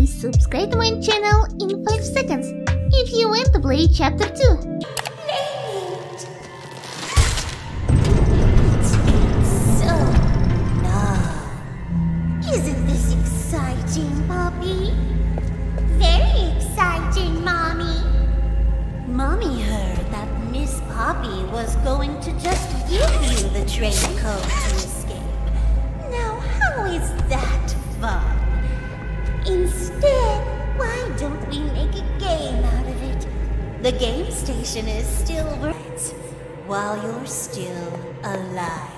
please subscribe to my channel in 5 seconds if you want to play Chapter 2. Isn't this exciting, Poppy? Very exciting, Mommy. Mommy heard that Miss Poppy was going to just give you the train code to escape. Now, how is that fun? Instead, why don't we make a game out of it? The game station is still right while you're still alive.